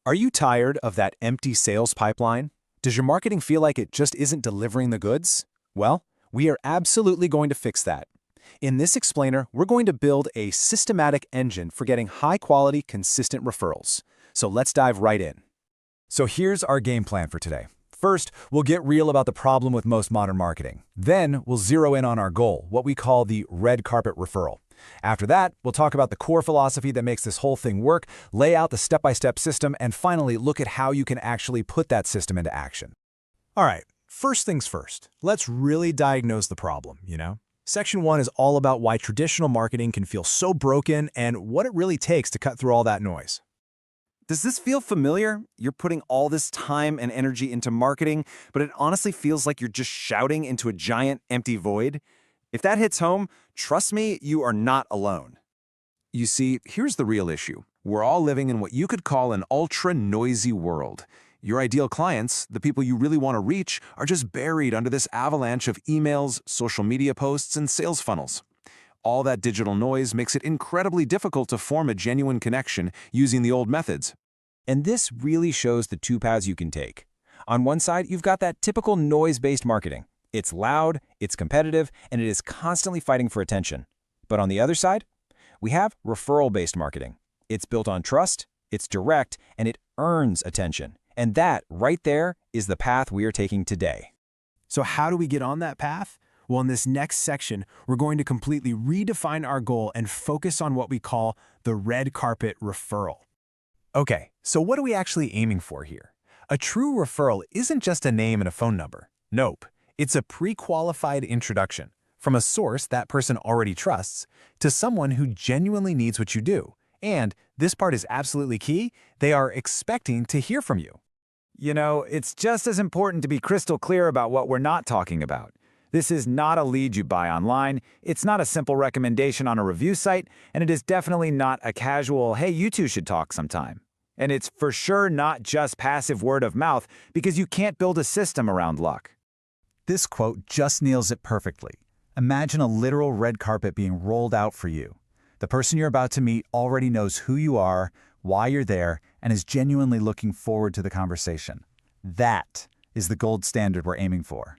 Are you tired of that empty sales pipeline? Does your marketing feel like it just isn't delivering the goods? Well, we are absolutely going to fix that. In this explainer, we're going to build a systematic engine for getting high-quality, consistent referrals. So let's dive right in. So here's our game plan for today. First, we'll get real about the problem with most modern marketing. Then, we'll zero in on our goal, what we call the red carpet referral. After that, we'll talk about the core philosophy that makes this whole thing work, lay out the step-by-step system, and finally look at how you can actually put that system into action. All right, first things first. Let's really diagnose the problem, Section 1 is all about why traditional marketing can feel so broken and what it really takes to cut through all that noise. Does this feel familiar? You're putting all this time and energy into marketing, but it honestly feels like you're just shouting into a giant empty void. If that hits home, trust me, you are not alone. You see, here's the real issue. We're all living in what you could call an ultra-noisy world. Your ideal clients, the people you really want to reach, are just buried under this avalanche of emails, social media posts, and sales funnels. All that digital noise makes it incredibly difficult to form a genuine connection using the old methods. And this really shows the two paths you can take. On one side, you've got that typical noise-based marketing. It's loud, it's competitive, and it is constantly fighting for attention. But on the other side, we have referral-based marketing. It's built on trust, it's direct, and it earns attention. And that, right there, is the path we are taking today. So how do we get on that path? Well, in this next section, we're going to completely redefine our goal and focus on what we call the red carpet referral. Okay, so what are we actually aiming for here? A true referral isn't just a name and a phone number. Nope, it's a pre-qualified introduction from a source that person already trusts to someone who genuinely needs what you do. And this part is absolutely key, they are expecting to hear from you. It's just as important to be crystal clear about what we're not talking about. This is not a lead you buy online, it's not a simple recommendation on a review site, and it is definitely not a casual, hey, you two should talk sometime. And it's for sure not just passive word of mouth, because you can't build a system around luck. This quote just nails it perfectly. Imagine a literal red carpet being rolled out for you. The person you're about to meet already knows who you are, why you're there, and is genuinely looking forward to the conversation. That is the gold standard we're aiming for.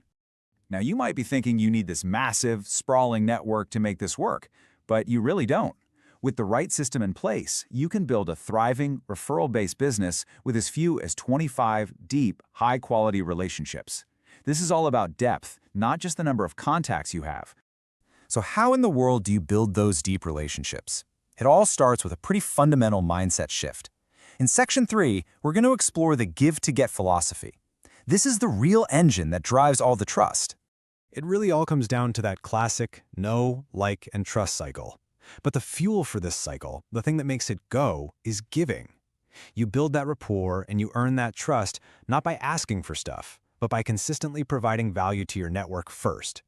Now, you might be thinking you need this massive, sprawling network to make this work, but you really don't. With the right system in place, you can build a thriving, referral-based business with as few as 25 deep, high-quality relationships. This is all about depth, not just the number of contacts you have. So how in the world do you build those deep relationships? It all starts with a pretty fundamental mindset shift. In Section 3, we're going to explore the give-to-get philosophy. This is the real engine that drives all the trust. It really all comes down to that classic know, like, and trust cycle. But the fuel for this cycle, the thing that makes it go, is giving. You build that rapport and you earn that trust not by asking for stuff, but by consistently providing value to your network first.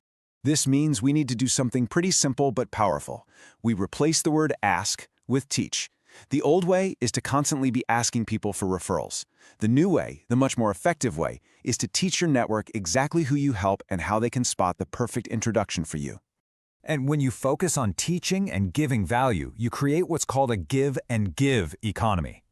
This means we need to do something pretty simple but powerful. We replace the word ask with teach. The old way is to constantly be asking people for referrals. The new way, the much more effective way, is to teach your network exactly who you help and how they can spot the perfect introduction for you. And when you focus on teaching and giving value, you create what's called a give and give economy.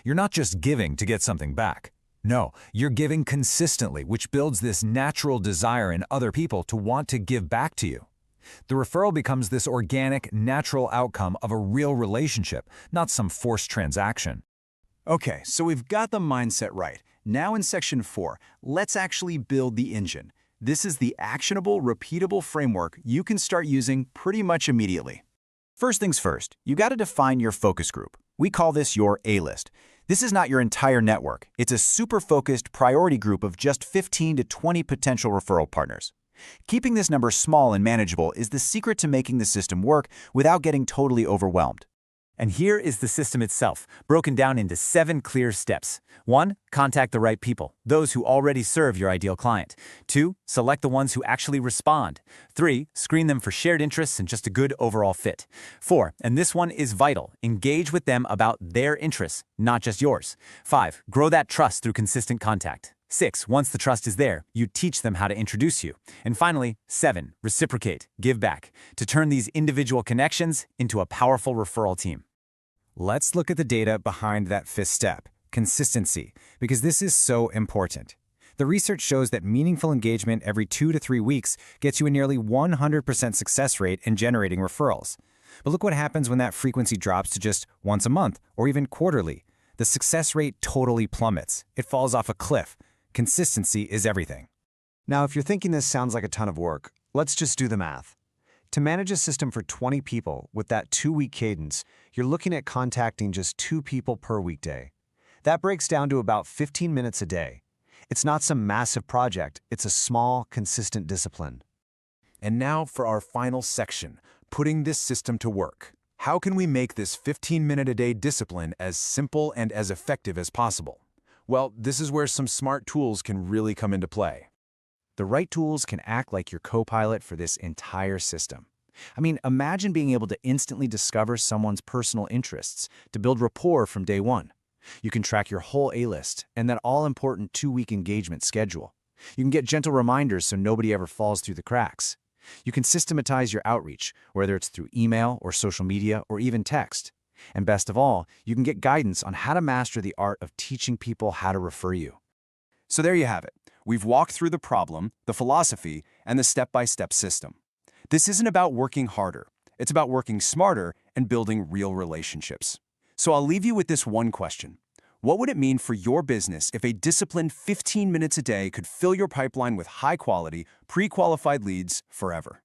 You're not just giving to get something back. No, you're giving consistently, which builds this natural desire in other people to want to give back to you. The referral becomes this organic, natural outcome of a real relationship, not some forced transaction. Okay, so we've got the mindset right. Now in Section 4, let's actually build the engine. This is the actionable, repeatable framework you can start using pretty much immediately. First things first, you got to define your focus group. We call this your A-list. This is not your entire network. It's a super focused priority group of just 15 to 20 potential referral partners. Keeping this number small and manageable is the secret to making the system work without getting totally overwhelmed. And here is the system itself, broken down into 7 clear steps. 1. Contact the right people, those who already serve your ideal client. 2. Select the ones who actually respond. 3. Screen them for shared interests and just a good overall fit. 4. And this one is vital. Engage with them about their interests, not just yours. 5. Grow that trust through consistent contact. 6. Once the trust is there, you teach them how to introduce you. And finally, 7. Reciprocate, give back, to turn these individual connections into a powerful referral team. Let's look at the data behind that 5th step. consistency, because this is so important. The research shows that meaningful engagement every 2 to 3 weeks gets you a nearly 100% success rate in generating referrals. But look what happens when that frequency drops to just once a month or even quarterly. The success rate totally plummets. It falls off a cliff. Consistency is everything. Now, if you're thinking this sounds like a ton of work, let's just do the math. To manage a system for 20 people with that 2-week cadence, you're looking at contacting just 2 people per weekday. That breaks down to about 15 minutes a day. It's not some massive project, it's a small, consistent discipline. And now for our final section, putting this system to work. How can we make this 15-minute-a-day discipline as simple and as effective as possible? Well, this is where some smart tools can really come into play. The right tools can act like your co-pilot for this entire system. I mean, imagine being able to instantly discover someone's personal interests, to build rapport from day one. You can track your whole A-list and that all-important 2-week engagement schedule. You can get gentle reminders so nobody ever falls through the cracks. You can systematize your outreach, whether it's through email or social media or even text. And best of all, you can get guidance on how to master the art of teaching people how to refer you. So there you have it. We've walked through the problem, the philosophy, and the step-by-step system. This isn't about working harder. It's about working smarter and building real relationships. So I'll leave you with this one question. What would it mean for your business if a disciplined 15 minutes a day could fill your pipeline with high-quality, pre-qualified leads forever?